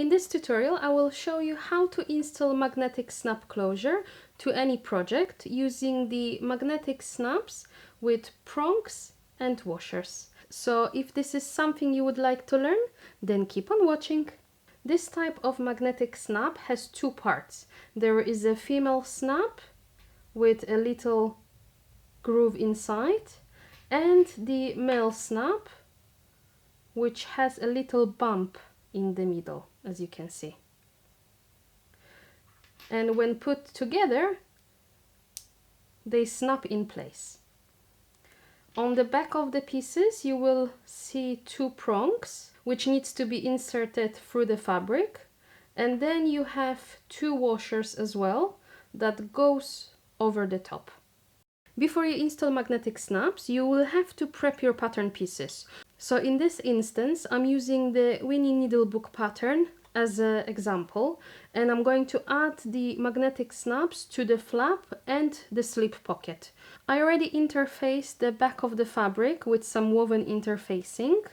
In this tutorial, I will show you how to install magnetic snap closure to any project using the magnetic snaps with prongs and washers. So if this is something you would like to learn, then keep on watching. This type of magnetic snap has two parts. There is a female snap with a little groove inside, and the male snap which has a little bump in the middle, as you can see. And when put together, they snap in place. On the back of the pieces you will see two prongs which needs to be inserted through the fabric, and then you have two washers as well that goes over the top. Before you install magnetic snaps, you will have to prep your pattern pieces. So in this instance, I'm using the Winnie Needlebook pattern as an example, and I'm going to add the magnetic snaps to the flap and the slip pocket. I already interfaced the back of the fabric with some woven interfacing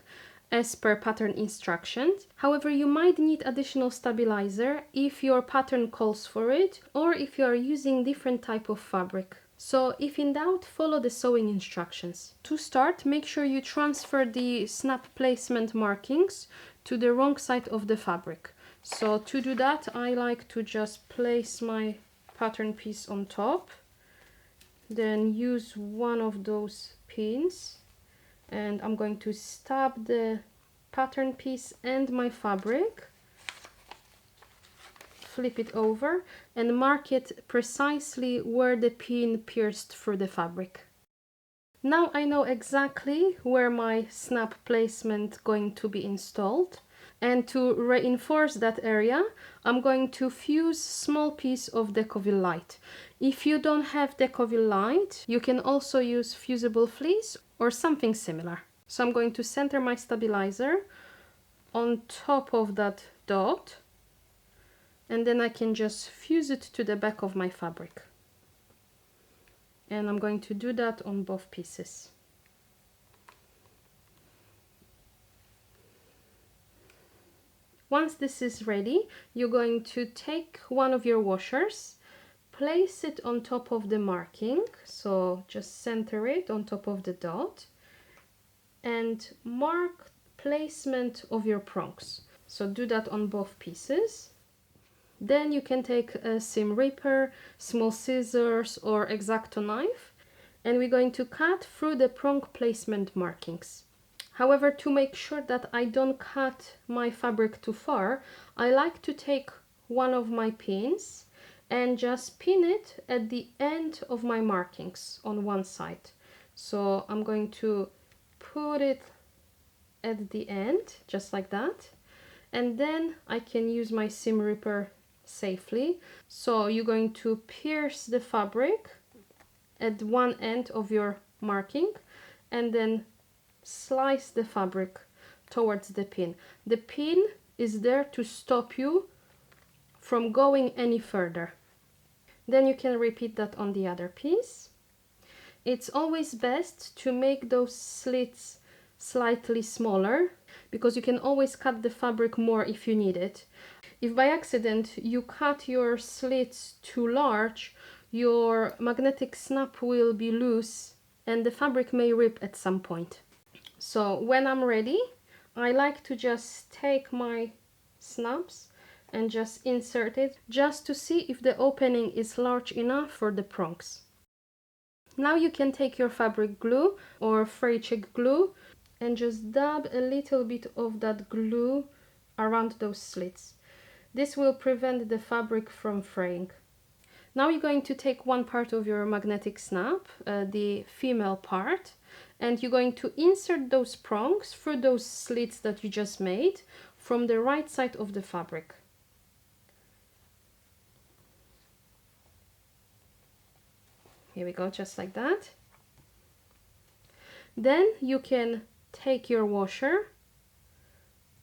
as per pattern instructions. However, you might need additional stabilizer if your pattern calls for it, or if you are using different type of fabric. So if in doubt, follow the sewing instructions. To start, make sure you transfer the snap placement markings to the wrong side of the fabric. So to do that, I like to just place my pattern piece on top, then use one of those pins, and I'm going to stab the pattern piece and my fabric, flip it over and mark it precisely where the pin pierced through the fabric. Now I know exactly where my snap placement going to be installed, and to reinforce that area I'm going to fuse small piece of Decovil light. If you don't have Decovil light, you can also use fusible fleece or something similar. So I'm going to center my stabilizer on top of that dot, and then I can just fuse it to the back of my fabric. And I'm going to do that on both pieces. Once this is ready, you're going to take one of your washers, place it on top of the marking, so just center it on top of the dot, and mark placement of your prongs. So do that on both pieces. Then you can take a seam ripper, small scissors or X-Acto knife, and we're going to cut through the prong placement markings. However, to make sure that I don't cut my fabric too far, I like to take one of my pins and just pin it at the end of my markings on one side. So I'm going to put it at the end, just like that, and then I can use my seam ripper safely. So you're going to pierce the fabric at one end of your marking and then slice the fabric towards the pin. The pin is there to stop you from going any further. Then you can repeat that on the other piece. It's always best to make those slits slightly smaller, because you can always cut the fabric more if you need it. If by accident you cut your slits too large, your magnetic snap will be loose and the fabric may rip at some point. So when I'm ready, I like to just take my snaps and just insert it, just to see if the opening is large enough for the prongs. Now you can take your fabric glue or fray check glue and just dab a little bit of that glue around those slits. This will prevent the fabric from fraying. Now you're going to take one part of your magnetic snap, the female part, and you're going to insert those prongs through those slits that you just made from the right side of the fabric. Here we go, just like that. Then you can take your washer,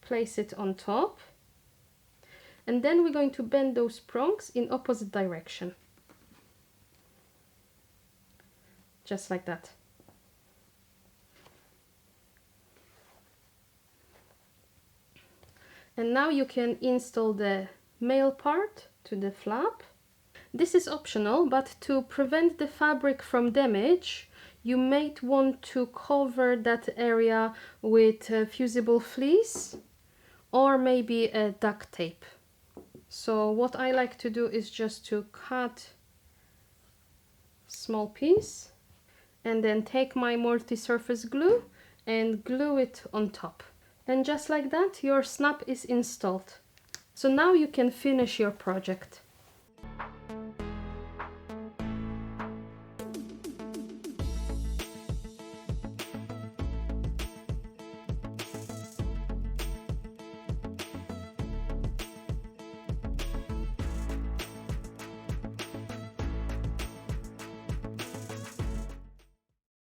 place it on top, and then we're going to bend those prongs in opposite direction. Just like that. And now you can install the male part to the flap. This is optional, but to prevent the fabric from damage, you might want to cover that area with fusible fleece or maybe a duct tape. So what I like to do is just to cut small piece and then take my multi-surface glue and glue it on top. And just like that, your snap is installed. So now you can finish your project.